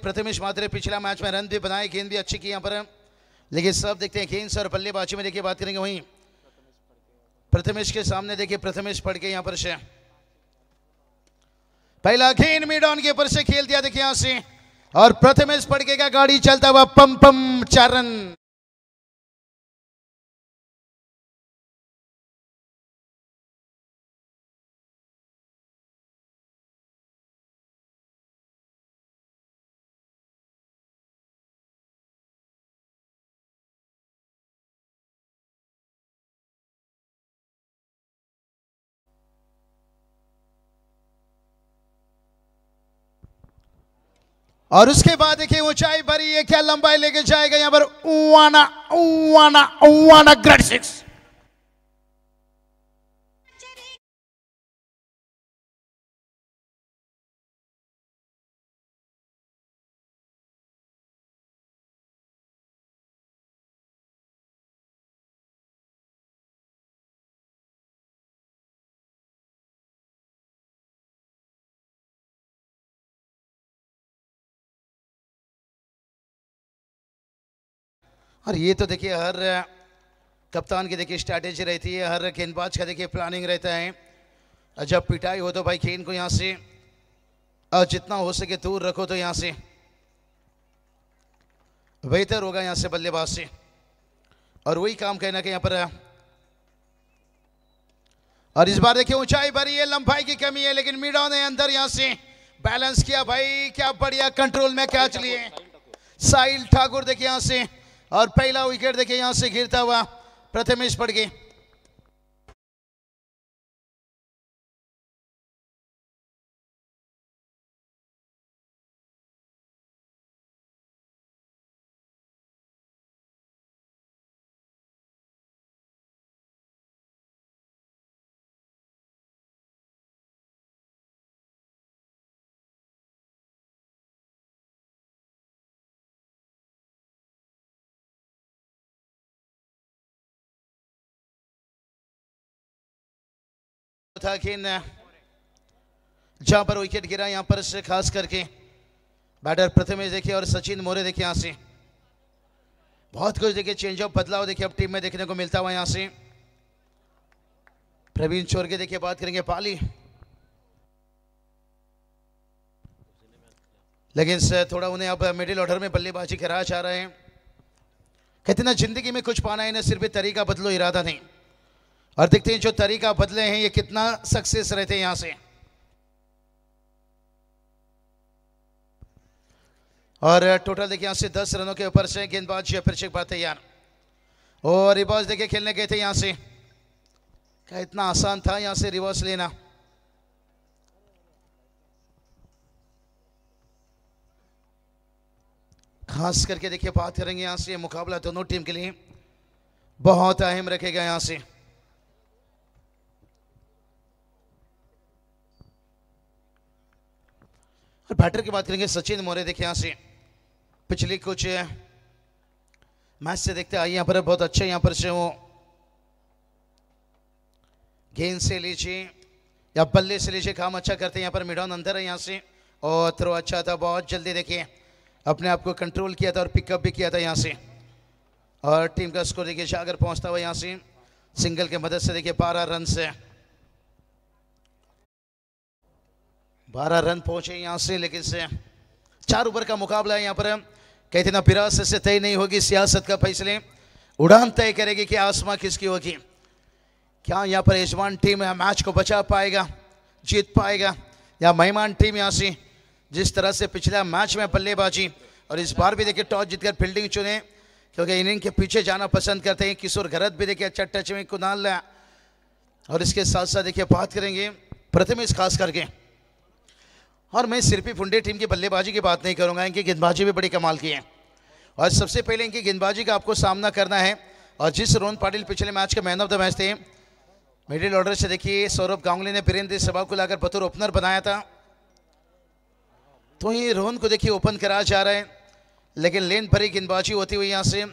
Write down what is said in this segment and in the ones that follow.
प्रथमेश मात्रे पिछला मैच में रन भी बनाए, गेंद भी अच्छी की यहाँ पर, लेकिन सब देखते हैं गेंद और बल्लेबाजी में देखिए बात करेंगे वहीं प्रथमेश के सामने देखिए प्रथमेश पड़ के यहाँ पर से पहला गेंद मिड ऑन के ऊपर से खेल दिया देखिए यहां से, और प्रथमेश पड़ के का गाड़ी चलता हुआ पम पम 4 रन। और उसके बाद देखिए ऊंचाई भरी है, क्या लंबाई लेके जाएगा यहां पर वाना वाना वाना ग्रेट 6। और ये तो देखिए हर कप्तान की देखिए स्ट्रैटेजी रहती है, हर गेंदबाज का देखिए प्लानिंग रहता है, जब पिटाई हो तो भाई गेंद को यहाँ से जितना हो सके दूर रखो तो यहाँ से बेहतर होगा यहाँ से बल्लेबाज से, और वही काम कहना कि यहाँ पर। और इस बार देखिए ऊंचाई भरी है, लंबाई की कमी है, लेकिन मीडा ने अंदर यहाँ से बैलेंस किया भाई, क्या बढ़िया कंट्रोल में कैच लिए साहिल ठाकुर देखिए यहाँ से, और पहला विकेट देखिए यहां से गिरता हुआ प्रथमेश पड़ गए। था कि जहां पर विकेट गिरा यहां पर से खास करके बैटर प्रथमेश देखिए और सचिन मोरे देखिए यहां से बहुत कुछ देखिए चेंज ऑफ बदलाव देखिए अब टीम में देखने को मिलता हुआ यहां से। प्रवीण चोर के देखिए बात करेंगे पाली, लेकिन थोड़ा उन्हें अब मिडिल ऑर्डर में बल्लेबाजी कराया जा रहा है। कहते ना जिंदगी में कुछ पाना है ना सिर्फ तरीका बदलो इरादा नहीं, और देखते हैं जो तरीका बदले हैं ये कितना सक्सेस रहते हैं यहां से। और टोटल देखिए यहां से 10 रनों के ऊपर से गेंदबाज फिर से बात तैयार, और रिवर्स देखिए खेलने गए थे यहां से, क्या इतना आसान था यहां से रिवर्स लेना। खास करके देखिए बात करेंगे यहां से मुकाबला दोनों टीम के लिए बहुत अहम रखेगा यहां से। और बैटर की बात करेंगे सचिन मोरे देखिए यहां से पिछले कुछ मैच से देखते आइए यहां पर बहुत अच्छे यहां पर से वो गेंद से लीजिए या बल्ले से लीजिए काम अच्छा करते हैं यहां पर। मिडॉन अंदर है यहां से, और थ्रो अच्छा था, बहुत जल्दी देखिए अपने आप को कंट्रोल किया था और पिकअप भी किया था यहां से, और टीम का स्कोर देखिए जाकर पहुंचता हुआ यहां से सिंगल की मदद से देखिए 12 रन से 12 रन पहुंचे यहां से। लेकिन से 4 ओवर का मुकाबला है यहां पर, कहते ना विरासत से तय नहीं होगी सियासत का फैसले, उड़ान तय करेगी कि आसमां किसकी होगी। क्या यहां पर यजमान टीम मैच को बचा पाएगा, जीत पाएगा, या मेहमान टीम यहां से जिस तरह से पिछला मैच में बल्लेबाजी और इस बार भी देखिए टॉस जीतकर फील्डिंग चुने, क्योंकि इनिंग के पीछे जाना पसंद करते हैं। किशोर घरत भी देखिए अच्छा टच में कुनाल, और इसके साथ साथ देखिए बात करेंगे प्रथमेश खास करके। और मैं सिर्फ ही फुंडे टीम की बल्लेबाजी की बात नहीं करूंगा, इनकी गेंदबाजी भी बड़ी कमाल की है, और सबसे पहले इनकी गेंदबाजी का आपको सामना करना है। और जिस रोहन पाटिल पिछले मैच के मैन ऑफ द मैच थे, मिडिल ऑर्डर से देखिए सौरभ गांगुली ने वीरेंद्र सहवाग को लाकर बतौर ओपनर बनाया था, तो ये रोहन को देखिए ओपन कराया जा रहा है, लेकिन लेन भरी गेंदबाजी होती हुई यहाँ से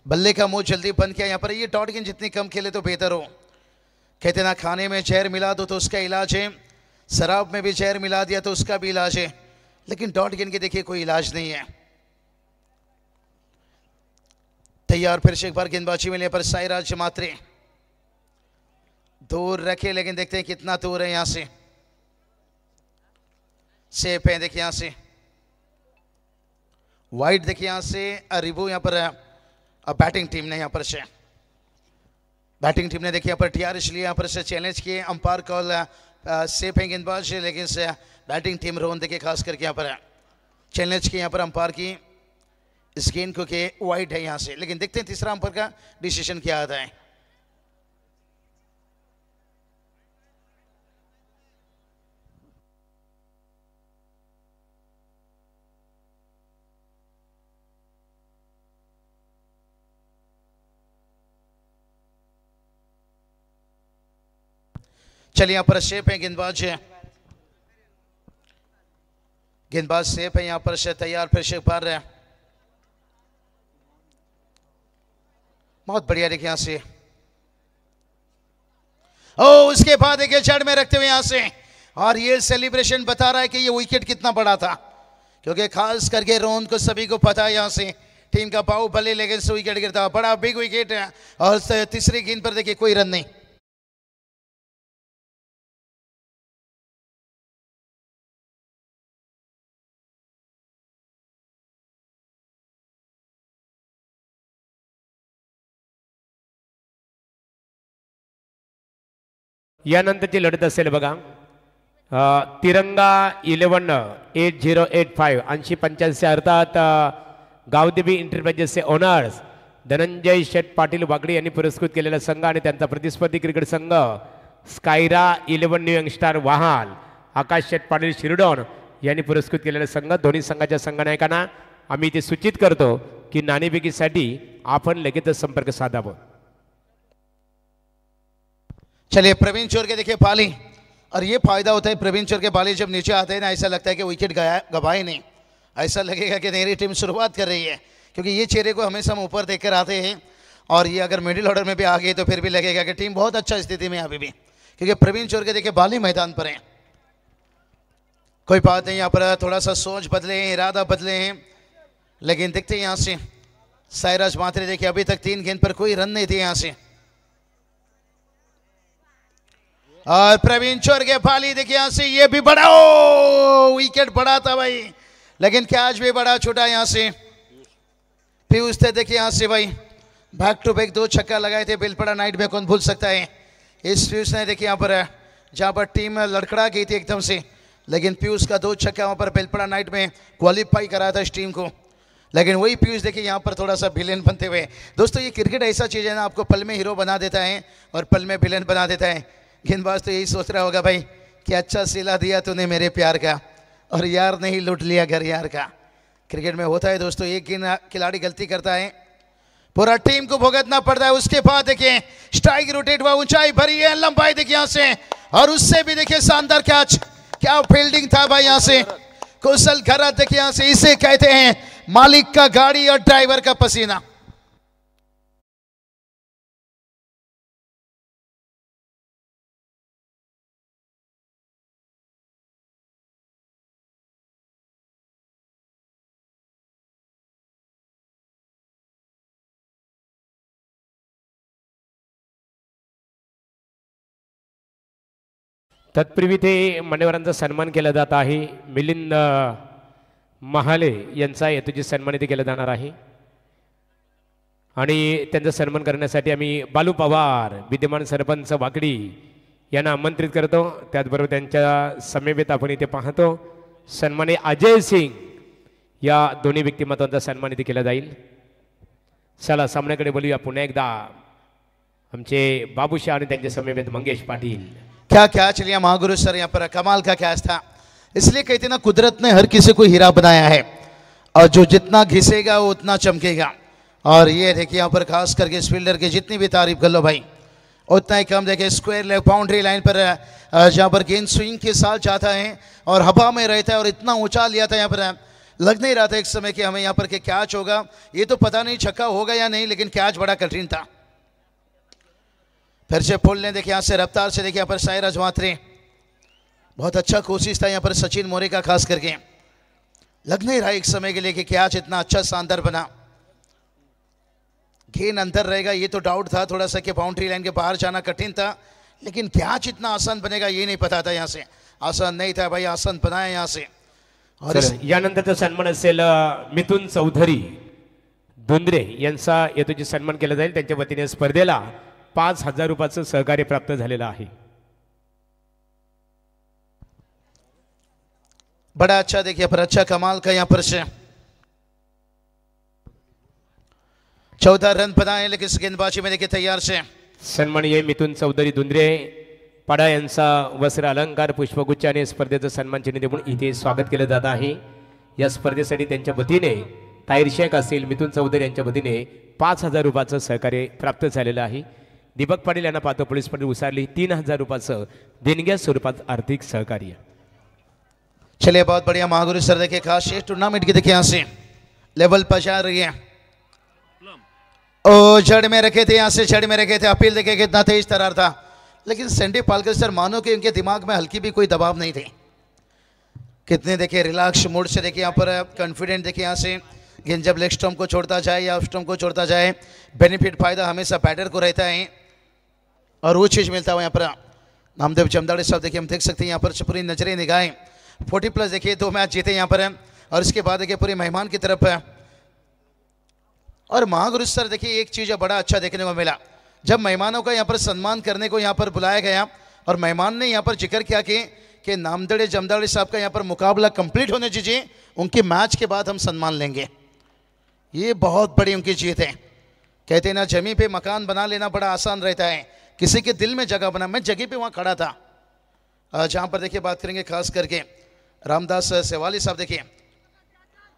बल्ले का मुंह जल्दी बंद किया यहाँ पर। ये डॉट गेंद जितनी कम खेले तो बेहतर हो, कहते ना खाने में जहर मिला दो तो उसका इलाज है, शराब में भी जहर मिला दिया तो उसका भी इलाज है, लेकिन डॉट गेंद के देखिए कोई इलाज नहीं है। तैयार, फिर से एक बार गेंदबाजी में ले पर साईराज मात्रे दूर रखे, लेकिन देखते हैं कितना दूर है यहां से। सेफ है, देखिए यहां से वाइड, देखिए यहां से रिव्यू यहां पर बैटिंग टीम ने यहां पर से बैटिंग टीम ने देखिए यहाँ पर टीआर इसलिए यहाँ पर से चैलेंज किए। अंपायर कॉल सेफ है गेंदबाज, लेकिन से बैटिंग टीम रोहन देखिए खास करके यहाँ पर चैलेंज किए यहाँ पर अंपायर की इस गेंद को के वाइड है यहाँ से। लेकिन देखते हैं तीसरा अंपायर का डिसीजन क्या आता है। चलिए यहाँ पर सेफ है गेंदबाज सेफ है यहाँ पर से तैयार, फिर से बार है, बहुत बढ़िया देखिए यहाँ से। ओ उसके बाद देखिए जड़ में रखते हुए यहाँ से, और ये सेलिब्रेशन बता रहा है कि ये विकेट कितना बड़ा था, क्योंकि खास करके रोहन को सभी को पता है यहाँ से टीम का बाहुबली, लेकिन से विकेट गिरता बड़ा बिग विकेट है। और तीसरी गेंद पर देखिए कोई रन नहीं। यानंतरची लढत असेल बघा, तिरंगा 11-8085 8085 अर्थात गावदेवी इंटरप्राइजेसचे ओनर्स धनंजय शेठ पाटील वागडी यांनी पुरस्कृत केलेला संघ आणि त्यांचा प्रतिस्पर्धी क्रिकेट संघ स्कायरा 11 न्यू यंगस्टार वाहाल आकाश शेठ पाटील शिरडोन यांनी पुरस्कृत केलेला संघ। दोन्ही संघाच्या संघनायकांना आम्ही ते सूचित करतो की नाणेफेकीसाठी आपण लगेचच संपर्क साधावा। चलिए प्रवीण चोर के देखिए पाली, और ये फायदा होता है प्रवीण चोर के पाली जब नीचे आते हैं ना, ऐसा लगता है कि विकेट गवाए नहीं, ऐसा लगेगा कि मेरी टीम शुरुआत कर रही है, क्योंकि ये चेहरे को हमेशा हम ऊपर देखकर आते हैं। और ये अगर मिडिल ऑर्डर में भी आ गए तो फिर भी लगेगा कि टीम बहुत अच्छा स्थिति में है अभी भी, क्योंकि प्रवीण चोर के देखिए बाली मैदान पर हैं। कोई बात नहीं, यहाँ पर थोड़ा सा सोच बदले हैं, इरादा बदले हैं, लेकिन देखते हैं यहाँ से साईराज मात्रे देखिए अभी तक 3 गेंद पर कोई रन नहीं थे यहाँ से। और प्रवीण चोर के पाली देखिए यहां से, ये भी बड़ा विकेट बड़ा था भाई, लेकिन कैच भी बड़ा छोटा यहाँ से। पीयूष थे देखिए यहाँ से भाई, बैक टू बैक 2 छक्का लगाए थे बिलपड़ा नाइट में, कौन भूल सकता है। इस पीयूष ने देखिए यहाँ पर जहाँ पर टीम लड़खड़ा गई थी एकदम से, लेकिन पीयूष का 2 छक्का वहाँ पर बिलपड़ा नाइट में क्वालिफाई कराया था इस टीम को। लेकिन वही पीयूष देखिए यहाँ पर थोड़ा सा विलेन बनते हुए। दोस्तों ये क्रिकेट ऐसा चीज़ है ना, आपको पल में हीरो बना देता है और पल में विलेन बना देता है। गेंदबाज तो यही सोच रहा होगा भाई कि अच्छा सिला दिया तूने मेरे प्यार का, और यार नहीं लूट लिया घर यार का। क्रिकेट में होता है दोस्तों, एक खिलाड़ी गलती करता है पूरा टीम को भुगतना पड़ता है। उसके बाद देखिए स्ट्राइक रोटेट हुआ, ऊंचाई भरी है, लंबाई देखिए यहाँ से, और उससे भी देखिए शानदार कैच, क्या फील्डिंग था भाई यहाँ से। कुशल खरा देखिए यहाँ से, इसे कहते हैं मालिक का गाड़ी और ड्राइवर का पसीना। तत्पूर्वी ते मान्यवरांचा सन्मान केला जात आहे। मिलिंद महाले यांचा हेतूची सन्मान इथे केला जाणार आहे, आणि त्यांचा सन्मान करण्यासाठी आम्ही बालू पवार विद्यमान सरपंच वाकडी यांना आमंत्रित करतो। त्याचबरोबर त्यांच्या समवेत आपण इथे पाहतो सन्माननीय अजय सिंग या दोन्ही व्यक्तिमत्वांचा सन्मान इथे केला जाईल। चला सामन्याकडे बोलूया पुन्हा एकदा आमचे बाबूशाह आणि त्यांच्या समवेत मंगेश पाटील। क्या कैच लिया महागुरु सर, यहाँ पर कमाल का कैच था। इसलिए कहते ना कुदरत ने हर किसी को हीरा बनाया है, और जो जितना घिसेगा वो उतना चमकेगा। और ये देखिए यहाँ पर खास करके इस फील्डर की जितनी भी तारीफ कर लो भाई उतना ही कम। देखिए स्क्वायर लेग बाउंड्री लाइन पर जहाँ पर गेंद स्विंग के साथ जाता है और हवा में रहता है, और इतना ऊंचा लिया था यहाँ पर, लग नहीं रहा था एक समय कि हमें यहाँ पर के कैच होगा। ये तो पता नहीं छक्का होगा या नहीं, लेकिन कैच बड़ा कठिन था। फिर से पुल ने देखिए यहाँ से रफ्तार से देखिए यहाँ पर साईराज मात्रे, बहुत अच्छा कोशिश था यहाँ पर सचिन मोरे का खास करके। लग नहीं रहा एक समय के लिए कि कैच इतना अच्छा शानदार बना, गेंद अंदर रहेगा ये तो डाउट था थोड़ा सा कि बाउंड्री लाइन के बाहर जाना कठिन था, लेकिन कैच इतना आसान बनेगा ये नहीं पता था। यहाँ से आसान नहीं था भाई, आसान बनाया यहाँ से। और यानंतरचा सन्मान असेल मिथुन चौधरी धुंद्रे यांचा येतोची सन्मान केला जाईल। त्यांच्या वतीने स्पर्धेला 5,000 रुपयाचं सहकार्य प्राप्त झालेलं आहे। बड़ा अच्छा देखिए पर अच्छा कमाल का यहाँ पर से 14 रन बनाए, लेकिन इस गेंदबाजी में देखिए तैयार से सन्माननीय मिथुन चौधरी धुंद्रे पाडा यांचा वस्त्र अलंकार पुष्पगुच्छ आणि स्पर्धेचं सन्मान चिन्ह देऊन इथे स्वागत केलं जात आहे। या स्पर्धेसाठी त्यांच्या वतीने ताहिर शेख असतील मिथुन चौधरी यांच्या वतीने 5,000 रुपयाचं सहकार्य प्राप्त झालेलं आहे। दीपक पाटील यांना पाहतो पोलीस पाटील उसारली 3,000 रुपयाचं देणग्या स्वरूपात आर्थिक सहकार्य। चलिए बहुत बढ़िया महागुरु सर, देखिए खास शेष टूर्नामेंट की देखिए यहाँ से लेवल पर जा रही है। ओ जड़ में रखे थे, यहाँ से जड़ में रखे थे, अपील देखिए कितना तेज तरार था, लेकिन सैंडी पालकर सर मानो कि उनके दिमाग में हल्की भी कोई दबाव नहीं थे। कितने देखिए रिलैक्स मूड से देखिए यहाँ पर कॉन्फिडेंट देखिए यहाँ से गेंद जब लेग स्टंप को छोड़ता जाए या ऑफ स्टंप को छोड़ता जाए, बेनिफिट फायदा हमेशा बैटर को रहता है और वो चीज़ मिलता है यहाँ पर। नामदेव जमदाड़े साहब देखिए हम देख सकते हैं यहाँ पर पूरी नजरें निगाहें 40+ देखिए 2 मैच जीते यहाँ पर और इसके बाद देखिए पूरे मेहमान की तरफ है। और महागुरु सर देखिए एक चीज़ बड़ा अच्छा देखने को मिला, जब मेहमानों का यहाँ पर सम्मान करने को यहाँ पर बुलाया गया और मेहमान ने यहाँ पर जिक्र किया कि नामदेव जमदाड़े साहब का यहाँ पर मुकाबला कंप्लीट होने चाहिए, उनके मैच के बाद हम सम्मान लेंगे। ये बहुत बड़ी उनकी जीत है। कहते हैं ना जमीन पे मकान बना लेना बड़ा आसान रहता है, किसी के दिल में जगह बना। मैं जगह पे वहाँ खड़ा था जहाँ पर देखिए बात करेंगे खास करके रामदास सेवाली साहब देखिए,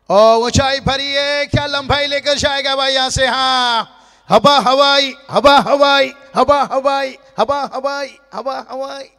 और ऊंचाई भरी है, क्या लंबाई लेकर जाएगा भाई यहाँ से। हाँ हवा हवाई हवा हवाई हवा हवाई हवा हवाई हवा हवाई।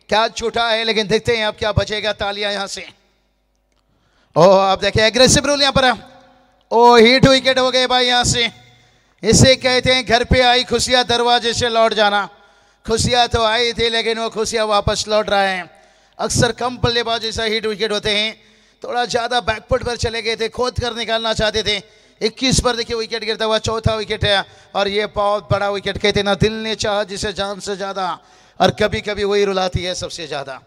क्या छूटा है, लेकिन देखते हैं अब क्या बचेगा। तालियां यहां से। ओह अब देखिए एग्रेसिव रूल यहां पर। ओ हिट विकेट हो गए भाई यहां से। इसे कहते हैं घर पे आई खुशियां दरवाजे से लौट जाना। खुशियां तो आई थी लेकिन वो खुशियां वापस लौट रहे हैं। अक्सर कम बल्लेबाज ऐसा हिट विकेट होते हैं, थोड़ा ज़्यादा बैकफुट पर चले गए थे, खोद कर निकालना चाहते थे। 21 पर देखिए विकेट गिरता हुआ, चौथा विकेट है और ये बहुत बड़ा विकेट। कहते हैं ना दिल ने चाहा जिसे जान से ज़्यादा, और कभी कभी वही रुलाती है सबसे ज़्यादा।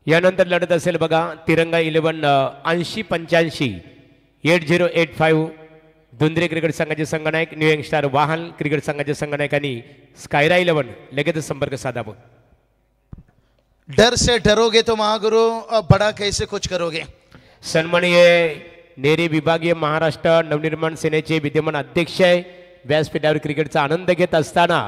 यानंतर लढत असेल बघा तिरंगा 11 8085 8085 धुंद्रे क्रिकेट संघाचे संघनायक न्यू यंगस्टार वाहन क्रिकेट संघाचे संघनायकांनी स्कायरा 11 लगेच संपर्क साधावा। डर से डरोगे तो महागुरु, अब बड़ा कैसे कुछ करोगे। सन्माननीय नेरी विभागीय महाराष्ट्र नवनिर्माण सेनेचे विद्यमान अध्यक्ष आहे, व्यासपीठावर क्रिकेटचा आनंद घेत असताना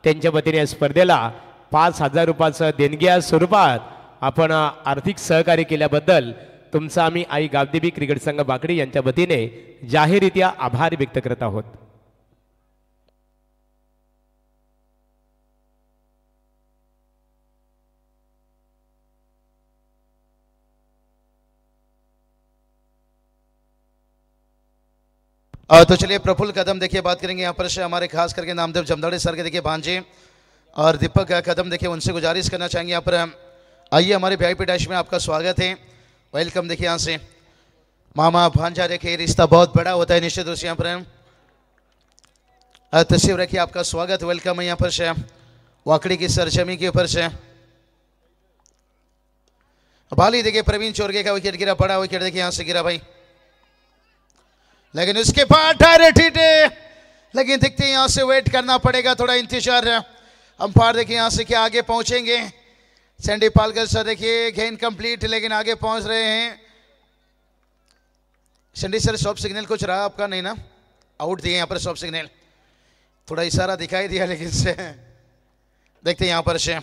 त्यांच्या वतीने स्पर्धेला 5,000 रुपयाचं देणग्या स्वरूपात आपण आर्थिक सहकार्य केल्याबद्दल तुमचा आम्ही आई गावदेवी क्रिकेट संघ बाकडी यांच्या वतीने जाहीररित्या आभार व्यक्त करत आहोत। तो चलिए प्रफुल्ल कदम देखिए बात करेंगे यहाँ पर से हमारे खास करके नामदेव जमदाड़े सर के देखिए भांजे और दीपक कदम देखिए उनसे गुजारिश करना चाहेंगे यहाँ पर आइए हमारे वीआईपी डैश में आपका स्वागत है, वेलकम। देखिए यहाँ से मामा भांजा देखिए रिश्ता बहुत बड़ा होता है निश्चित रूप से। यहाँ पर तस्वीर रखिए, आपका स्वागत वेलकम है यहाँ पर से वाकड़ी की सरजमी के ऊपर से। बाली देखिए प्रवीण चोरगे का विकेट गिरा, बड़ा विकेट देखिए यहाँ से गिरा भाई, लेकिन उसके बाद डायरेक्ट हिट है। लेकिन देखते हैं यहाँ से वेट करना पड़ेगा, थोड़ा इंतजार है। अंपायर देखिए यहाँ से क्या आगे पहुंचेंगे। सैंडी पालकर सर देखिए गेंद कंप्लीट, लेकिन आगे पहुंच रहे हैं। सैंडी सर स्टॉप सिग्नल कुछ रहा आपका नहीं ना, आउट दिए यहाँ पर स्टॉप सिग्नल, थोड़ा इशारा दिखाई दिया लेकिन से देखते हैं यहाँ पर से।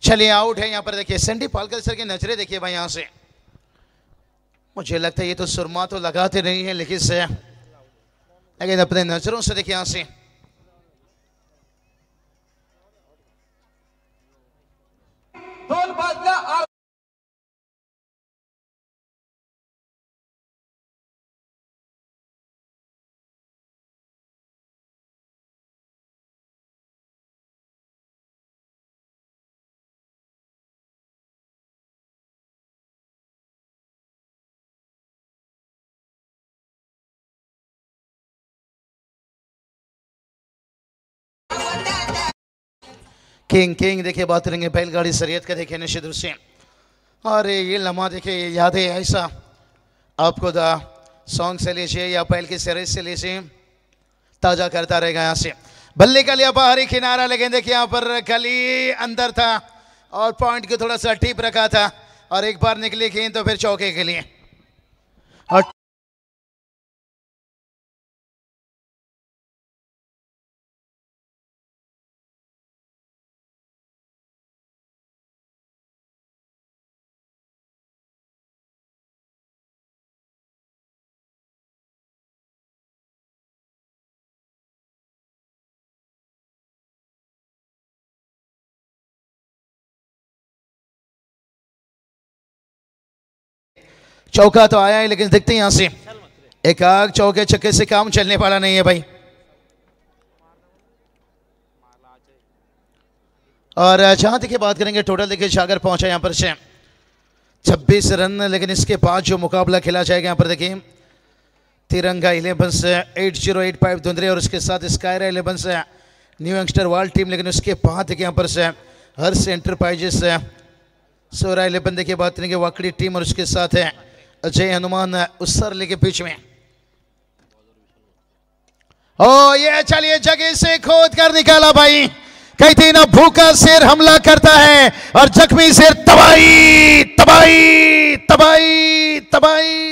चलिए आउट है यहाँ पर। देखिए सैंडी पालकर सर की नजरें देखिए भाई यहाँ से, मुझे लगता है ये तो सुरमा तो लगाते नहीं है लेकिन अपने नजरों से देखिए यहाँ से किंग किंग देखिए बात करेंगे बैलगाड़ी शरीयत का। देखिए निश्चित रूप से, अरे ये लम्हा देखिए याद है ऐसा आपको द सॉन्ग से लीजिए या पहल की सीरीज से लीजिए, ताजा करता रहेगा। यहाँ से बल्ले का लिया बाहरी किनारा, लेकिन देखिए यहाँ पर गली अंदर था और पॉइंट को थोड़ा सा टीप रखा था और एक बार निकली गेंद तो फिर चौके के लिए। और चौका तो आया है, लेकिन देखते हैं यहां से एक आग चौके छक्के से काम चलने वाला नहीं है भाई। और जहां देखिए बात करेंगे टोटल देखिए जागर पहुंचा यहां पर से 26 रन, लेकिन इसके बाद जो मुकाबला खेला जाएगा यहाँ पर देखिए तिरंगा 11 से 8085 धुंधरे और उसके साथ स्कायरा 11 से न्यू यंगस्टर वर्ल्ड टीम, लेकिन उसके बाद देखिए यहाँ पर से हर्ष एंटरप्राइजेस सोरा 11 देखिए बात करेंगे वाकड़ी टीम और उसके साथ है अजय हनुमान उस सरले के बीच में। ओ ये चलिए जगह से खोद कर निकाला भाई, कहते ना भूखा शेर हमला करता है और जख्मी शेर तबाही तबाही तबाही तबाही।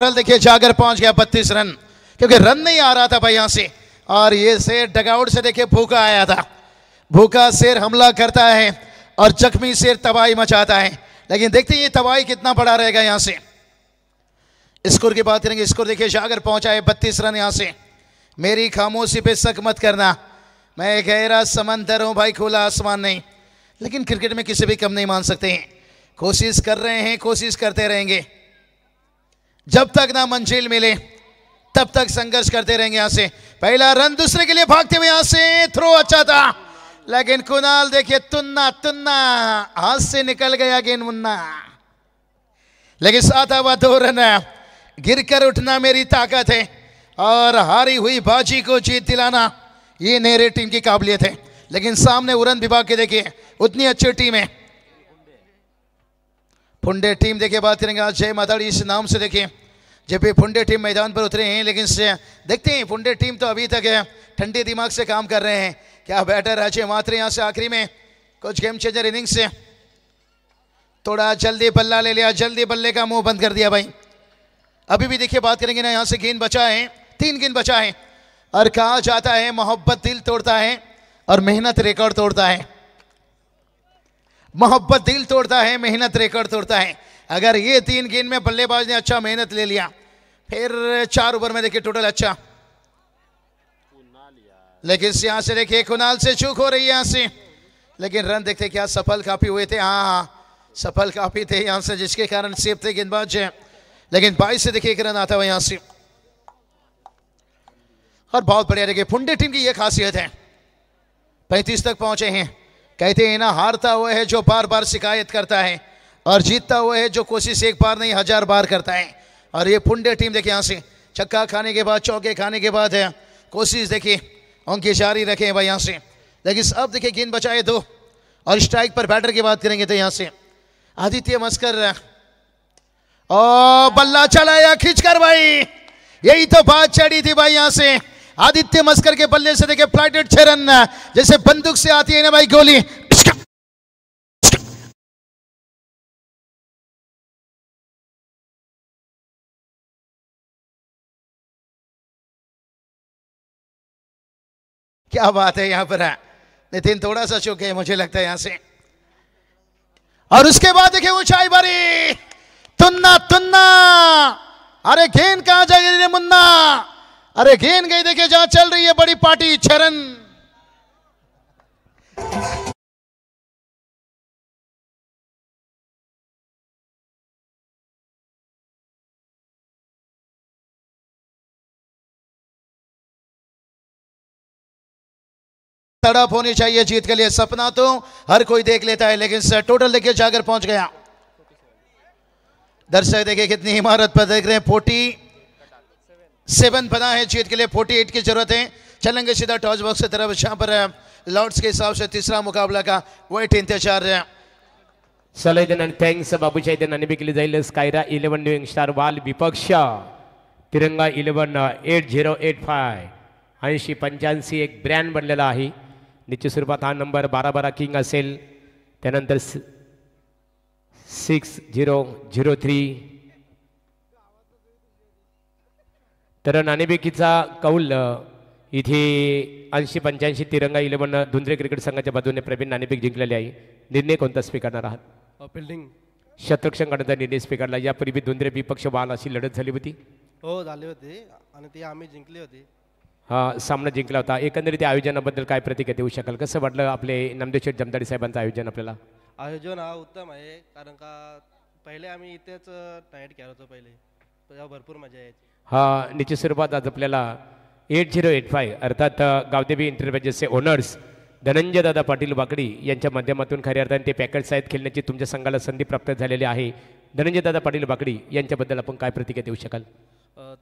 देखिए जागर पहुंच गया 32 रन, क्योंकि रन नहीं आ रहा था भाई यहां से, और ये शेर डगआउट से देखिए भूखा आया था। भूखा शेर हमला करता है और जख्मी शेर तबाही मचाता है, लेकिन देखते हैं ये तबाही कितना बड़ा रहेगा। यहां से स्कोर की बात करेंगे, स्कोर देखिए जागर पहुंचा है 32 रन। यहां से मेरी खामोशी पे शक मत करना, मैं गहरा समंदर हूं भाई, खुला आसमान नहीं, लेकिन क्रिकेट में किसी भी कम नहीं मान सकते हैं। कोशिश कर रहे हैं, कोशिश करते रहेंगे, जब तक ना मंजिल मिले तब तक संघर्ष करते रहेंगे। यहां से पहला रन दूसरे के लिए भागते हुए यहां से थ्रो अच्छा था, लेकिन कुणाल देखिए तुन्ना तुन्ना हाथ से निकल गया गेंद मुन्ना, लेकिन साथ हुआ 2 रन। गिरकर उठना मेरी ताकत है और हारी हुई बाजी को जीत दिलाना ये नेरे टीम की काबिलियत है, लेकिन सामने उड़न विभाग के देखिए उतनी अच्छी टीम है। फुंडे टीम देखिए बात करेंगे आज जय माताड़ी इस नाम से देखिए जब ये फुंडे टीम मैदान पर उतरे हैं, लेकिन देखते हैं फुंडे टीम तो अभी तक है ठंडे दिमाग से काम कर रहे हैं। क्या बैटर अजय मात्रे यहाँ से आखिरी में कुछ गेम चेंजर इनिंग से थोड़ा जल्दी बल्ला ले लिया, जल्दी बल्ले का मुंह बंद कर दिया भाई। अभी भी देखिए बात करेंगे ना यहाँ से गेंद बचा है, 3 गेंद बचा है, और कहा जाता है मोहब्बत दिल तोड़ता है और मेहनत रिकॉर्ड तोड़ता है। मोहब्बत दिल तोड़ता है, मेहनत रिकॉर्ड तोड़ता है। अगर ये 3 गेंद में बल्लेबाज ने अच्छा मेहनत ले लिया, फिर 4 ओवर में देखिए टोटल अच्छा, लेकिन यहां से देखिए कुणाल से चूक हो रही है यहां से, लेकिन रन देखते क्या सफल काफी हुए थे। हाँ सफल काफी थे यहां से, जिसके कारण सेफ थे गेंदबाज, लेकिन 22 से देखिए 1 रन आता हुआ यहां से। और बहुत बढ़िया देखिए फुंडे टीम की यह खासियत है, 35 तक पहुंचे हैं। कहते हैं ना हारता हुआ है जो बार बार शिकायत करता है और जीतता हुआ है जो कोशिश एक बार नहीं 1000 बार करता है। और ये फुंडे टीम देखिए यहाँ से छक्का खाने के बाद, चौके खाने के बाद है कोशिश देखिए उनकी जारी रखे भाई यहाँ से, लेकिन अब देखिए गेंद बचाए 2 और स्ट्राइक पर बैटर की बात करेंगे तो यहाँ से आदित्य मस्कर और बल्ला चलाया खींचकर भाई, यही तो बात चढ़ी थी भाई यहाँ से। आदित्य मस्कर के बल्ले से देखिए फ्लाइटेड 6 रन, जैसे बंदूक से आती है ना भाई गोली, क्या बात है यहाँ पर है। नितिन थोड़ा सा चुके है मुझे लगता है यहाँ से। और उसके बाद देखिए ऊंचाई बारी तुन्ना तुन्ना, अरे गेंद कहां जा गई मुन्ना, अरे गेंद गई देखिए जहां चल रही है बड़ी पार्टी चरण। तड़प होनी चाहिए जीत के लिए, सपना तो हर कोई देख लेता है लेकिन टोटल देखिए जाकर पहुंच गया। दर्शक देखिए कितनी इमारत पर देख रहे हैं, 47 बना है जीत के लिए, 48 की जरूरत है। चलेंगे सीधा टॉस बॉक्स की तरफ जहां पर लॉर्ड्स के हिसाब से तीसरा मुकाबला का वेट इंतजार है। सलैदन थँक्स बाबूच्या इथे नाणी केली जाईल। स्कायरा 11 न्यू स्टार वाल विपक्ष तिरंगा 11 8085 8085 एक ब्रँड बनलेला आहे। निश्चित स्वरूपात हा नंबर 12 किंग असेल। त्यानंतर 6003 तर नाणेफेकीचा कौल इथे 8085 तिरंगा 11 धुंद्रे क्रिकेट संघाच्या बाजूने प्रवीण नाणेफेक जिंकलेले आहे। निर्णय कोणता स्वीकारणार आहात? फिल्डिंग शतरक्षण गणिता निर्णय स्वीकारला। यापूर्वी धुंद्रे विपक्ष बाल अशी लढत झाली होती। हो झाली होती आणि ती आम्ही जिंकली होती। हा सामना जिंकला होता। एकंदरीत आयोजनाबद्दल काय प्रतिक्रिया देऊ शकाल? कसं वाटलं आपले नामदेव शेठ जमदाडे साहेबांचं आयोजन आपल्याला? आयोजन हा उत्तम आहे, कारण का पहिले आम्ही इथेच नाईट खेळत होतो पहिले, तेव्हा भरपूर मजा यायची। हा निश्चित स्वरूपात आज आपल्याला 8085 अर्थात गावदेवी इंटरप्राइजेसचे ओनर्स धनंजय दादा पाटील वाकडी यांच्या माध्यमातून खऱ्या अर्थाने ते पॅकेट साहित्य खेळण्याची तुमच्या संघाला संधी प्राप्त झालेली आहे। धनंजय दादा पाटील वाकडी यांच्याबद्दल आपण काय प्रतिक्रिया देऊ शकाल?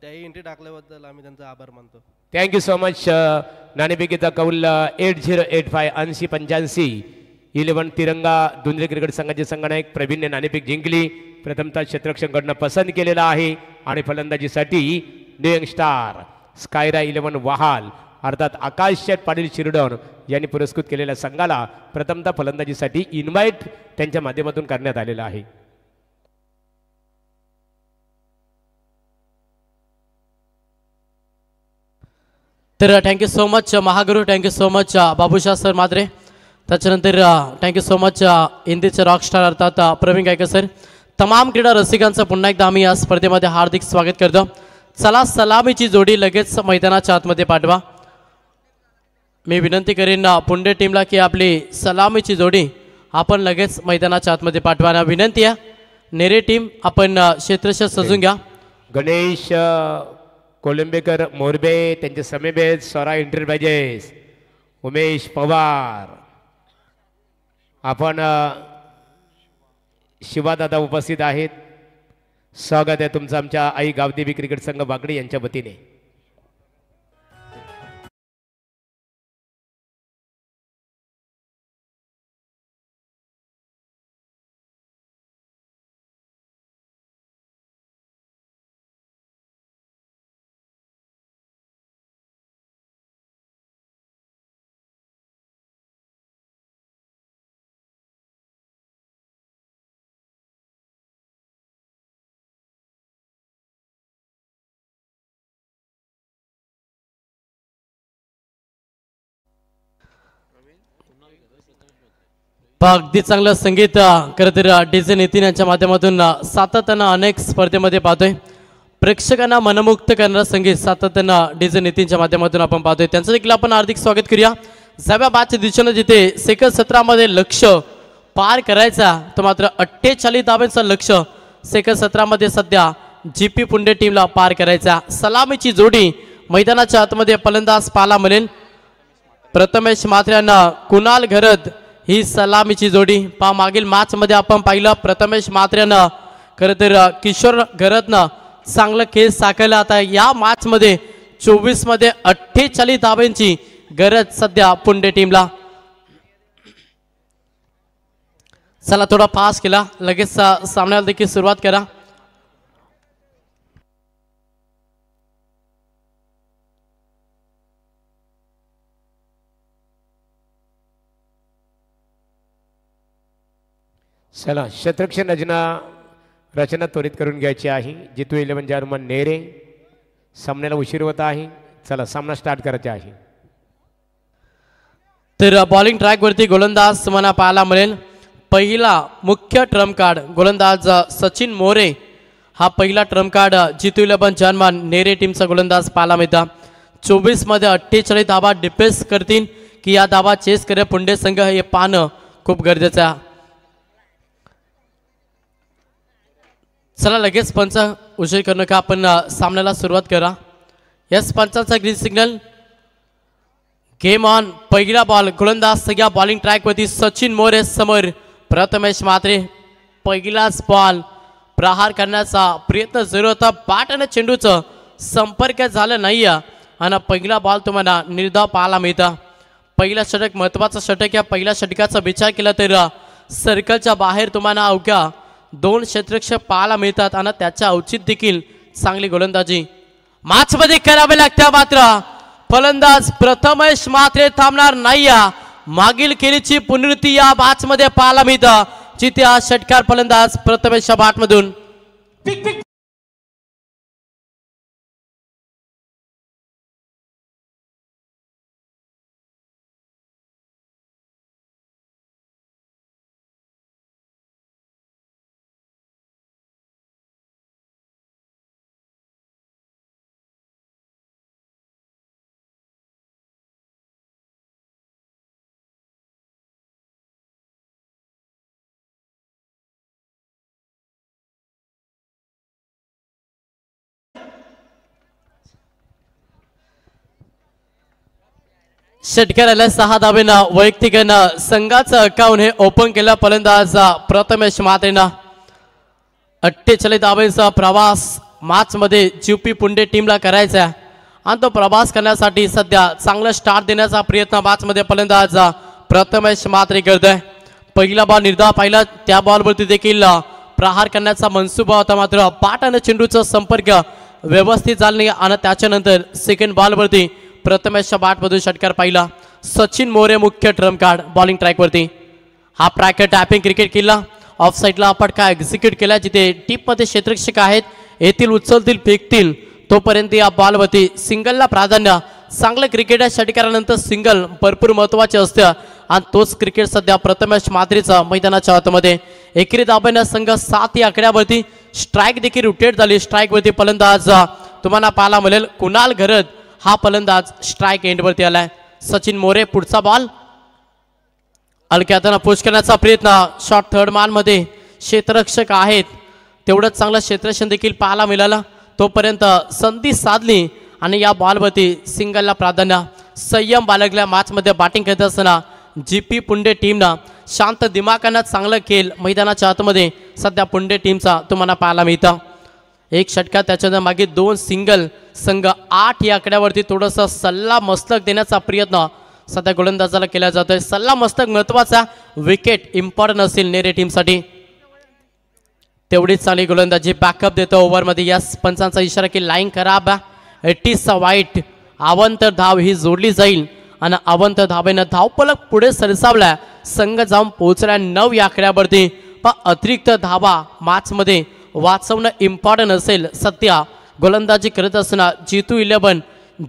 त्याही एंट्री टाकल्याबद्दल आम्ही त्यांचा आभार मानतो। Thank you so much. नाणेफेकीचा कौल 8085 8085 11 तिरंगा धुंद्रे क्रिकेट संघाचे संघनायक प्रवीणने नाणेफेक जिंकली। प्रथमतः क्षेत्ररक्षण गणना पसंत केलेला आहे आणि फलंदाजीसाठी न्यू यंग स्टार स्कायरा 11 वहाल अर्थात आकाश शेठ पाटील शिरडण यांनी पुरस्कृत केलेल्या संघाला प्रथमतः फलंदाजीसाठी इन्व्हाइट त्यांच्या माध्यमातून करण्यात आलेला आहे। तर thank you so much Mahaguru, thank you so much Babushah sir मात्रे, त्याच्यानंतर थँक्यू सो मच हिंदीचे रॉकस्टार अर्थात प्रवीण गायकर सर। तमाम क्रीडा रसिकांचं पुन्हा एकदा आम्ही या स्पर्धेमध्ये हार्दिक स्वागत करतो। चला सलामीची जोडी लगेच मैदानाच्या आतमध्ये पाठवा। मी विनंती करीन पुंडे टीमला की आपली सलामीची जोडी आपण लगेच मैदानाच्या आतमध्ये पाठवा। विनंती आहे नेरे टीम आपण क्षेत्रशः सजून घ्या। गणेश कोलंबेकर मोरबे त्यांचे समेबेत स्वरा इंटरप्राइजेस उमेश पवार आपण शिवादादा उपस्थित आहेत। स्वागत आहे तुमचं आमच्या आई गावदेवी क्रिकेट संघ वाकडी यांच्या वतीने। अगदी चांगलं संगीत खरं तर डीजे नितीन यांच्या माध्यमातून सातत्यानं अनेक स्पर्धेमध्ये पाहतोय। प्रेक्षकांना मनमुक्त करणारं संगीत सातत्यानं डीजे नितीनच्या माध्यमातून आपण पाहतोय। त्यांचं देखील आपण हार्दिक स्वागत करूया। सहाव्या बाच्या दिशेनं जिथे सेकंद 17 मध्ये लक्ष पार करायचा तो मात्र 48 धावांचं लक्ष सेकंद 17 मध्ये सध्या जीपी पुंडे टीमला पार करायचा। सलामीची जोडी मैदानाच्या आतमध्ये फलंदाज पाहायला मिळेल। प्रथमेश म्हात्रेंना कुणाल घरत ही सलामीची जोडी पा मागील मॅच मध्ये आपण पाहिलं प्रथमेश म्हात्रेनं खरं तर किशोर घरतनं चांगलं खेळ साकारला। आता या मॅच मध्ये 24 मध्ये 48 धावांची गरज सध्या पुंडे टीमला। चला थोडा पास केला लगेच सामन्याला देखील सुरुवात करा। चला क्षेत्ररक्षण रचना त्वरित करून घ्यायची आहे। जितू 11 जर्मन नेरे सामन्याला उशीर होत आहे। चला सामना स्टार्ट करायचा आहे। तर बॉलिंग ट्रॅकवरती गोलंदाज तुम्हाला पाहायला मिळेल. पहिला मुख्य ट्रम्प कार्ड गोलंदाज सचिन मोरे. हा पहिला ट्रम्प कार्ड G211 जर्मन नेरे टीमचा गोलंदाज पाहायला मिळतात. 24 मध्ये 48 धावा डिफेन्स करतील की या धावा चेस करे पुंडे संघ हे पाहणं खूप गरजेचं आहे. चला लगेच पंच उशीर करू नका, आपण सामन्याला सुरुवात करा. यस पंचांचा ग्रीन सिग्नल. Game on. पहिला बॉल गोलंदाज सगळ्या बॉलिंग ट्रॅकवरती सचिन मोरे समोर. प्रथमेश म्हात्रे. पहिलाच बॉल प्रहार करण्याचा प्रयत्न सुरू होता. बॅट आणि चेंडूचं संपर्क झालं नाही आणि पहिला बॉल तुम्हाला निर्धाव पाहायला मिळतं. पहिला षटक महत्त्वाचं षटक. या पहिल्या षटकाचा विचार केला तर सर्कलच्या बाहेर तुम्हाला अवघ्या 2 क्षेत्ररक्षक पाहायला मिळतात आणि त्याच्या औचित देखील चांगली गोलंदाजी मॅचमध्ये करावी लागते. मात्र फलंदाज प्रथमेश म्हात्रे थांबणार नाही. मागील खेळीची पुनरावृत्ती या मॅचमध्ये पाहायला मिळतं, जिथे हा षटकार फलंदाज प्रथमेशच्या बॅटमधून षटकाराला 6 धावेनं वैयक्तिकनं संघाचं अकाउंट हे ओपन केलं फलंदाज प्रथमेश म्हात्रेनं. 48 धावेचा प्रवास मॅचमध्ये GP पुंडे टीमला करायचा आहे आणि तो प्रवास करण्यासाठी सध्या चांगला स्टार्ट देण्याचा प्रयत्न मॅचमध्ये फलंदाज प्रथमेश म्हात्रे करतोय. पहिला बॉल निर्धाव पाहिला, त्या बॉलवरती देखील प्रहार करण्याचा मनसुबा होता, मात्र बॅट आणि चेंडूचा संपर्क व्यवस्थित झाला नाही आणि त्याच्यानंतर सेकंड बॉलवरती प्रथमेशच्या बॅटमधून षटकार पाहिला. सचिन मोरे मुख्य ट्रम्प कार्ड बॉलिंग ट्रॅकवरती. हा प्रॅकेट टॅपिंग क्रिकेट केला. ऑफ साईडला फटका एक्झिक्यूट केला, जिथे टीपमध्ये क्षेत्ररक्षक आहेत, येथील उचलतील फेकतील तोपर्यंत या बॉलवरती सिंगलला प्राधान्य. चांगलं क्रिकेट आहे, षटकारानंतर सिंगल भरपूर महत्त्वाचे असतं आणि तोच क्रिकेट सध्या प्रथमेश म्हात्रेचा मैदानाच्या हातामध्ये. एकेरी धाब्यानं संघ 7 या आकड्यावरती. स्ट्राईक देखील रोटेट झाली. स्ट्राईकवरती फलंदाज तुम्हाला पाहायला मिळेल कुणाल घरत. हा फलंदाज स्ट्राईक एंडवरती आलाय. सचिन मोरे पुढचा बॉल हलक्यातनं पुश करण्याचा प्रयत्न. शॉट थर्ड मध्ये क्षेत्ररक्षक आहेत, तेवढंच चांगलं क्षेत्ररक्षण देखील पाहायला मिळालं. तोपर्यंत संधी साधली आणि या बॉलवरती सिंगलला प्राधान्य. संयम बाळगल्या मॅचमध्ये बॅटिंग करत असताना GP पुंडे टीमनं शांत दिमागानं चांगलं खेळ मैदानाच्या आतमध्ये सध्या पुंडे टीमचा तुम्हाला पाहायला मिळतं. एक षटकार, त्याच्यानंतर मागे 2 सिंगल. संघ 8 या आकड्यावरती थोडंसं सल्ला मस्तक देण्याचा प्रयत्न सध्या गोलंदाजाला केला जातोय. सल्ला मस्तक महत्वाचा, विकेट इम्पॉर्टंट असेल नेरे टीमसाठी. तेवढीच चांगली गोलंदाजी बॅकअप देतो ओव्हरमध्ये. याच पंचांचा इशारा की लाईन खराब. 80चा वाईट. अवंत धाव ही जोडली जाईल आणि अवंत धावेनं धावपलक पुढे सरसावला. संघ जाऊन पोहोचला 9 या आकड्यावरती. पण अतिरिक्त धावा मॅचमध्ये वाचवणं इम्पॉर्टंट असेल सध्या गोलंदाजी करत असताना G211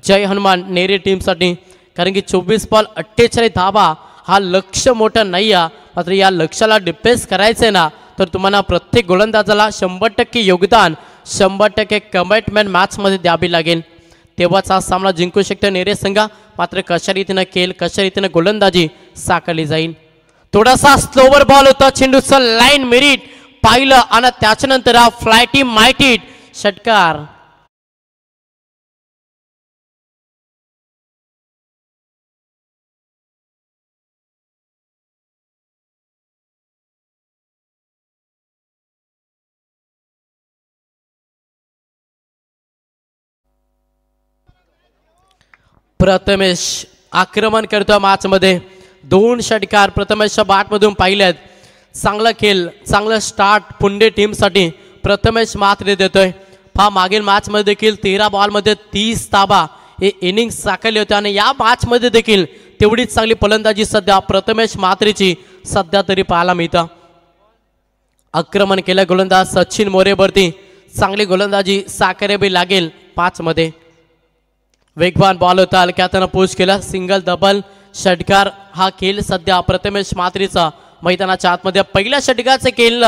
जय हनुमान नेरे टीमसाठी. कारण की 24 बॉल 48 धावा हा लक्ष मोठं नाही आहे, मात्र या लक्ष्याला डिफेन्स करायचं आहे ना, तर तुम्हाला प्रत्येक गोलंदाजाला 100% योगदान, 100% कमिटमेंट मॅचमध्ये द्यावी लागेल. तेव्हाच हा सामना जिंकू शकतो नेरे संघ. मात्र कशा रीतीनं खेळ, कशा रीतीनं गोलंदाजी साकारली जाईल. थोडासा स्लोवर बॉल होता, चेंडूचं लाईन मेरिट पाहिलं आणि त्याच्यानंतर हा फ्लायटी मायटीट षटकार. प्रथमेश आक्रमण करतो मॅचमध्ये. 2 षटकार प्रथमेशच्या बॅटमधून पाहिलेत. चांगला खेळ, चांगलं स्टार्ट पुंडे टीमसाठी प्रथमेश म्हात्रे देतोय. हा मागील मॅचमध्ये देखील 13 बॉलमध्ये 30 धावा हे इनिंग्स साकारले होते आणि या मॅचमध्ये देखील तेवढीच चांगली फलंदाजी सध्या प्रथमेश म्हात्रेची सध्या तरी पाहायला मिळतं. आक्रमण केलं गोलंदाज सचिन मोरेवरती. चांगली गोलंदाजी साकारावी लागेल 5 मध्ये. वेगवान बॉल होता, हलक्यातनं पुश केला. सिंगल डबल षटकार हा खेळ सध्या प्रथमेश म्हात्रेचा मैदानाच्या आतमध्ये पहिल्या षटकाचा खेळ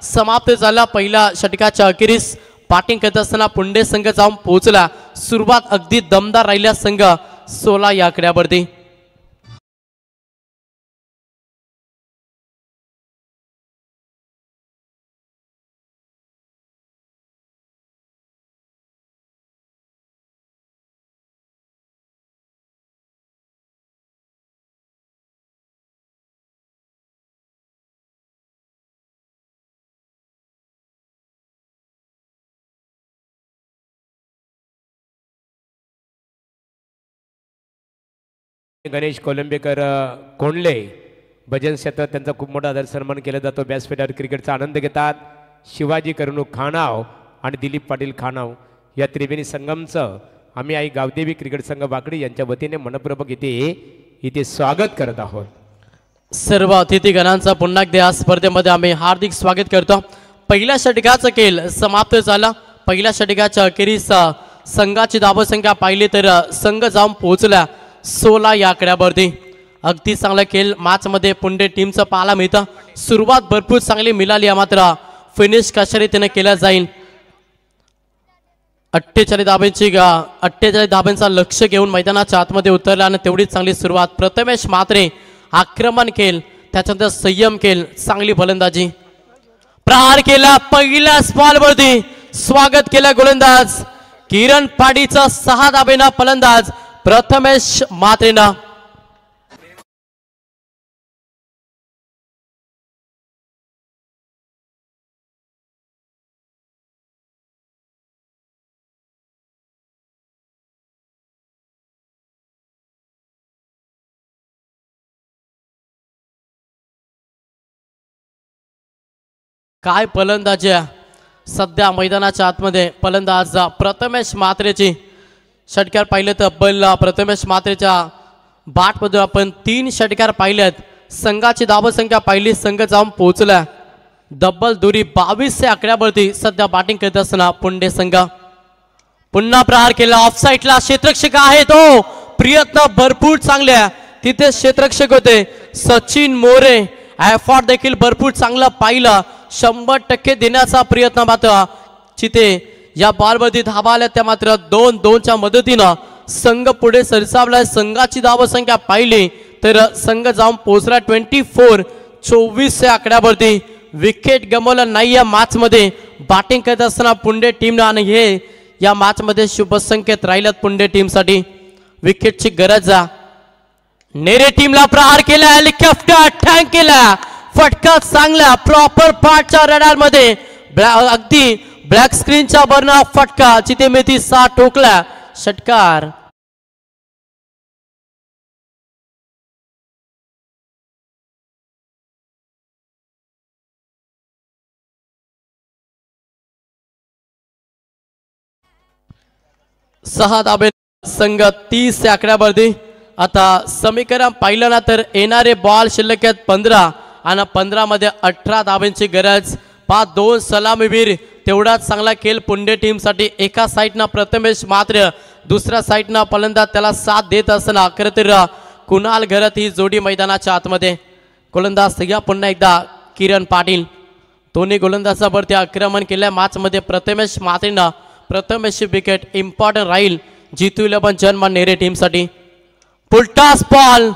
समाप्त झाला। पहिल्या षटकाच्या अखेरीस बॅटिंग करत असताना पुंडे संघ जाऊन पोहोचला। सुरुवात अगदी दमदार राहिल्या संघ 16 या आकड्यावरती। गणेश कोलंबेकर कोंडले भजन क्षेत्रात त्यांचा खूप मोठा आदर सन्मान केला जातो। व्यासपीठावर क्रिकेटचा आनंद घेतात शिवाजी करणूक खानाव आणि दिलीप पाटील खानाव या त्रिवेणी संगमचं आम्ही आई गावदेवी क्रिकेट संघ वाकडी यांच्या वतीने मनपूर्वक इथे स्वागत करत आहोत। सर्व अतिथीगणांचा पुन्हा एकदा या स्पर्धेमध्ये आम्ही हार्दिक स्वागत करतो। पहिल्या षटकाचा खेळ समाप्त झाला। पहिल्या षटकाच्या अखेरीस संघाची धावसंख्या पाहिली तर संघ जाऊन पोहोचला 16 या आकड्यावरती। अगदी चांगला खेळ मॅच मध्ये पुंडे टीमचं पाहायला मिळतं। सुरुवात भरपूर चांगली मिळाली मात्र फिनिश कशा रीतीने केला जाईल 48 धाब्यांचा लक्ष घेऊन मैदानाच्या आतमध्ये उतरला आणि तेवढीच चांगली सुरुवात प्रथमेश म्हात्रे आक्रमण खेळ त्याच्यानंतर संयम खेळ चांगली फलंदाजी प्रहार केला पहिल्याच बॉलवरती स्वागत केलं गोलंदाज किरण पाडीचा 6 धाबेना फलंदाज प्रथमेश म्हात्रेंना। काय फलंदाजी सध्या मैदानाच्या आतमध्ये फलंदाज प्रथमेश म्हात्रेची षटकार पाहिलं तर प्रथमेश म्हात्रेच्या बॅटमधून आपण 3 षटकार पाहिलेत। संघाची धावसंख्या पाहिली संघ जाऊन पोहोचला डबल दुरी 22 या आकड्यावरती सध्या बॅटिंग करत असताना पुंडे संघ पुन्हा प्रहार केला ऑफ साईडला क्षेत्ररक्षक आहे तो प्रयत्न भरपूर चांगले तिथे क्षेत्ररक्षक होते सचिन मोरे एफर्ट देखील भरपूर चांगला पाहिला 100% देण्याचा प्रयत्न मात्र जिथे या बॉलवरती धावा आल्या त्या मात्र 2-2च्या मदतीनं संघ पुढे सरसावला। संघाची धावसंख्या पाहिली तर संघ जाऊन पोहोचला 24 या आकड्यावरती। विकेट गमावला नाही या मॅच मध्ये बॅटिंग करत असताना पुंडे टीमनं आणि हे या मॅच मध्ये शुभ संकेत राहिल्यात पुंडे टीमसाठी विकेटची गरज नेरे टीमला प्रहार केला हेलिकॉप्टर टँक केला फटका चांगला प्रॉपर पार्टच्या रडार मध्ये अगदी ब्लॅक स्क्रीनच्या वरना फटका जिथे मेथी 6 टोकला षटकार सहा धाबे संघ 30 आकड्यावरती। आता समीकरण पाहिलं ना तर येणारे बॉल शिल्लक आहेत 15 आणि 15 मध्ये 18 धाब्यांची गरज 2 सलामीवीर तेवढाच चांगला खेळ पुंडे टीमसाठी। एका साईडनं प्रथमेश म्हात्रे दुसऱ्या साईडनं फलंदाज त्याला साथ देत असताना खरं तर कुणाल घरत ही जोडी मैदानाच्या आतमध्ये गोलंदाज या पुन्हा एकदा किरण पाटील दोन्ही गोलंदाजावरती आक्रमण केल्या मॅच मध्ये प्रथमेश म्हात्रेंना प्रथमेशची विकेट इम्पॉर्टंट राहील जीतू 11 जन्म नेरे टीमसाठी। पुलटास बॉल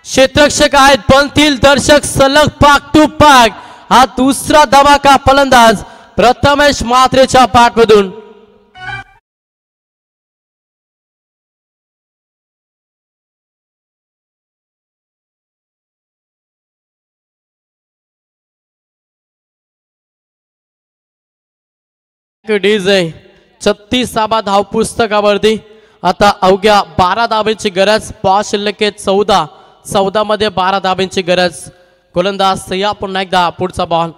क्षेत्ररक्षक आहेत बनतील दर्शक सलग पाक टू पाक हा दुसरा धमाका फलंदाज प्रथमेश म्हात्रेच्या बॅटमधून डीजे 36 धाव पुस्तकावरती। आता अवघ्या 12 धाब्यांची गरज बॉल शिल्लक 14 मध्ये 12 धाब्यांची गरज गोलंदाज या पुन्हा एकदा पुढचा बॉल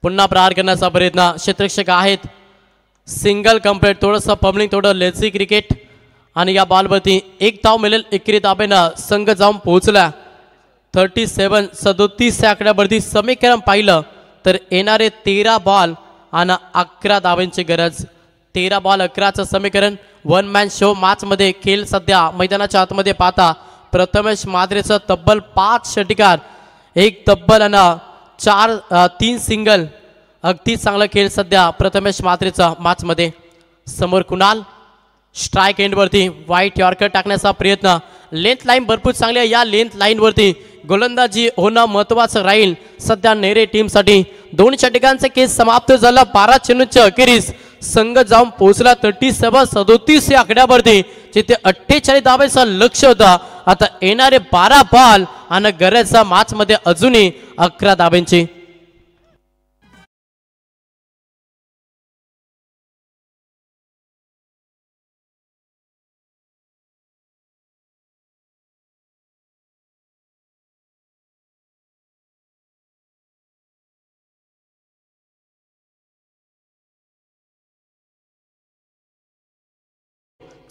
पुन्हा प्रहार करण्याचा प्रयत्न क्षेत्ररक्षक आहेत सिंगल कंप्लीट थोडंसं पब्लिक थोडं लेझी क्रिकेट आणि या बॉलवरती 1 धाव मिळेल 21 धाब्यानं संघ जाऊन पोहोचला 37 या आकड्यावरती। समीकरण पाहिलं तर येणारे 13 बॉल आणि 11 धाब्यांची गरज 13 बॉल 11चं समीकरण 1 मॅन शो मॅच मध्ये खेळ सध्या मैदानाच्या आतमध्ये पाहता प्रथमेश मात्रेचा तब्बल 5 षटकार, एक तब्बल आणि 3 सिंगल. अगदी चांगला खेळ सध्या प्रथमेश मात्रेचा मॅच मध्ये. समोर कुणाल स्ट्राइक एंड वरती वाईट यॉर्कर टाकण्याचा प्रयत्न. लेंथ लाईन भरपूर चांगली आहे. या लेंथ लाईन वरती गोलंदाजी होणं महत्वाचं राहील सध्या नेरे टीम साठी. 2 षटकांचे केस समाप्त झाला. 12 चेंडूच्या अखेरीस संघ जाऊन पोहोचला 37-37 या आकड्यावरती, जिथे 48 धावेचं लक्ष होता. आता येणारे 12 बॉल आणि गरजचा मॅच मध्ये अजूनही 11 धावेंची.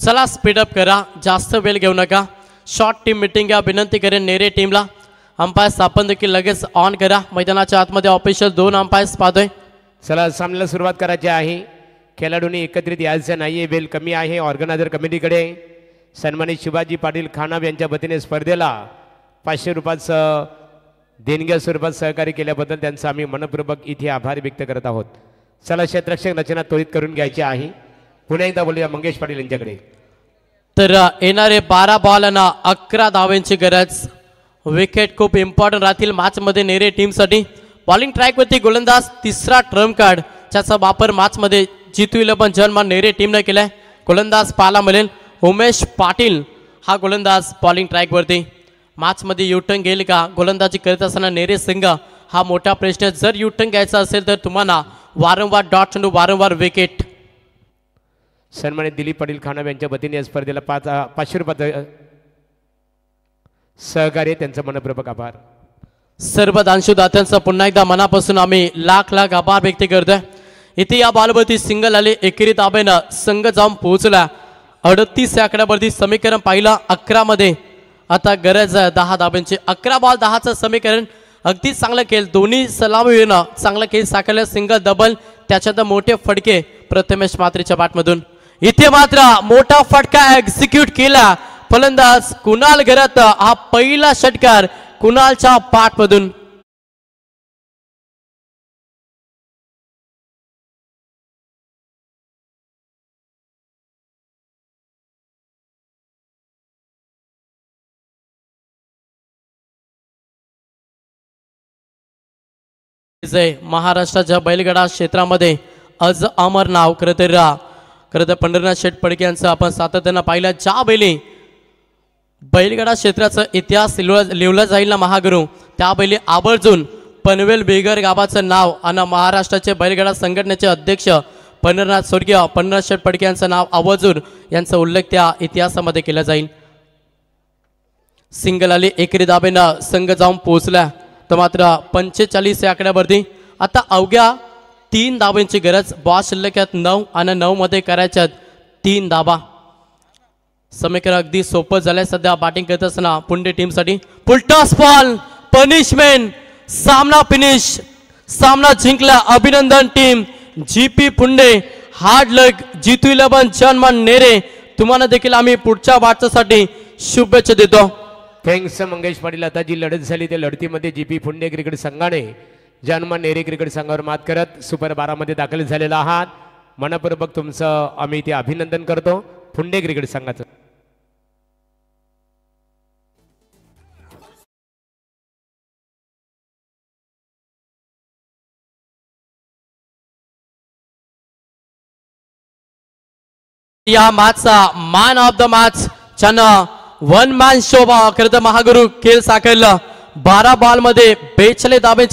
चला स्पीडअप करा, जास्त वेळ घेऊ नका. शॉर्ट टीम मीटिंग या विनंती करेन नेरे टीमला. अंपायर स्थापन देखील लगेच ऑन करा. मैदानाच्या आतमध्ये ऑफिशियल 2 अंपायर्स पाहतोय. चला सामन्याला सुरुवात करायची आहे. खेळाडूंनी एकत्रित यायचं नाहीये, वेळ कमी आहे. ऑर्गनायझर कमिटीकडे सन्मानित शिवाजी पाटील खानाब यांच्या वतीने स्पर्धेला 500 रुपयाचं देणग्या स्वरूपात सहकार्य केल्याबद्दल त्यांचा आम्ही मनपूर्वक इथे आभार व्यक्त करत आहोत. चला क्षेत्ररक्षक रचना त्वरित करून घ्यायची आहे. पुन्हा एकदा बोलूया मंगेश पाटील यांच्याकडे. तर येणारे 12 बॉल आणि 11 धावेंची गरज. विकेट खूप इम्पॉर्टंट राहतील मॅच मध्ये नेरे टीम साठी. बॉलिंग ट्रॅक वरती गोलंदाज तिसरा ट्रम्प कार्ड ज्याचा वापर मॅच मध्ये जितू 11 जन्मान नेरे टीमने केलाय. गोलंदाज पाहायला मिळेल उमेश पाटील हा गोलंदाज बॉलिंग ट्रॅक वरती. मॅच मध्ये युटर्न घेईल का गोलंदाजी करत असताना नेरे संघ हा मोठा प्रश्न. जर युटर्न घ्यायचा असेल तर तुम्हाला वारंवार डॉट चेंडू, वारंवार विकेट. सन्मानित दिलीप पाटील खानाब यांच्या वतीने या स्पर्धेला 500 रुपयाचं सहकार्य, त्यांचं मनपूर्वक आभार. सर्व दानशुदात्यांचा पुन्हा एकदा मनापासून आम्ही लाख आभार व्यक्त करतोय. इथे या बॉलवरती सिंगल आले. एकेरी ताब्यानं संघ जाऊन पोहोचला 38 या आकड्यावरती. समीकरण पाहिलं 11 मध्ये. आता गरज 10 धाब्यांची. 11 बॉल 10चं समीकरण. अगदी चांगला खेळ. दोन्ही सलामीनं चांगला खेळ साकारला. सिंगल डबल त्याच्यात मोठे फटके प्रथमेश मात्रेच्या बॅटमधून. इथे मात्र मोठा फटका एक्झिक्यूट केला फलंदाज कुणाल घरात. हा पहिला षटकार कुणालच्या बॅटमधून. महाराष्ट्राच्या बैलगाडा क्षेत्रामध्ये अज अमर नाव खरं तर पंढरीनाथ शेठ फडके यांचं आपण सातत्यानं पाहिलं. ज्या बैली बैलगाडा क्षेत्राचा इतिहास लिहिला जाईल ना महागुरू, त्या बैली आवर्जून पनवेल बेगर गावाचं नाव आणि महाराष्ट्राचे बैलगाडा संघटनेचे अध्यक्ष स्वर्गीय पंढरीनाथ शेठ फडके यांचं नाव आवर्जून यांचा उल्लेख त्या इतिहासामध्ये केला जाईल. सिंगल आली. एकेरी दाबेनं संघ जाऊन पोहोचला तर मात्र 45 या आकड्यावरती. आता अवघ्या 3 धाबांची गरज. बॉस शिल्लकात 9 आणि 9 मध्ये करायच्यात 3 धाबा. समीकरण अगदी सोपं झालंय सध्या बॅटिंग करत असताना पुंडे टीमसाठी. Full toss ball punishment. सामना फिनिश. सामना जिंकला. अभिनंदन team GP Punde. Hard luck. Jitu 11 जन्मान नेरे. तुम्हाला देखील आम्ही पुढच्या वाटचासाठी शुभेच्छा देतो. थँक्स मंगेश पाटील. आता जी लढत झाली त्या लढतीमध्ये जीपी पुंडे क्रिकेट संघाने जन्मान नेरे क्रिकेट संघावर मात करत सुपर 12 मध्ये दाखल झालेला आहात. मनपूर्वक तुमचं आम्ही ते अभिनंदन करतो पुंडे क्रिकेट संघाचं. या मॅचचा मॅन ऑफ द मॅच ज्यानं 1 मॅन शो खरं तर महागुरू खेळ साकारला. 12 बॉल मध्ये 42 धाब्यांची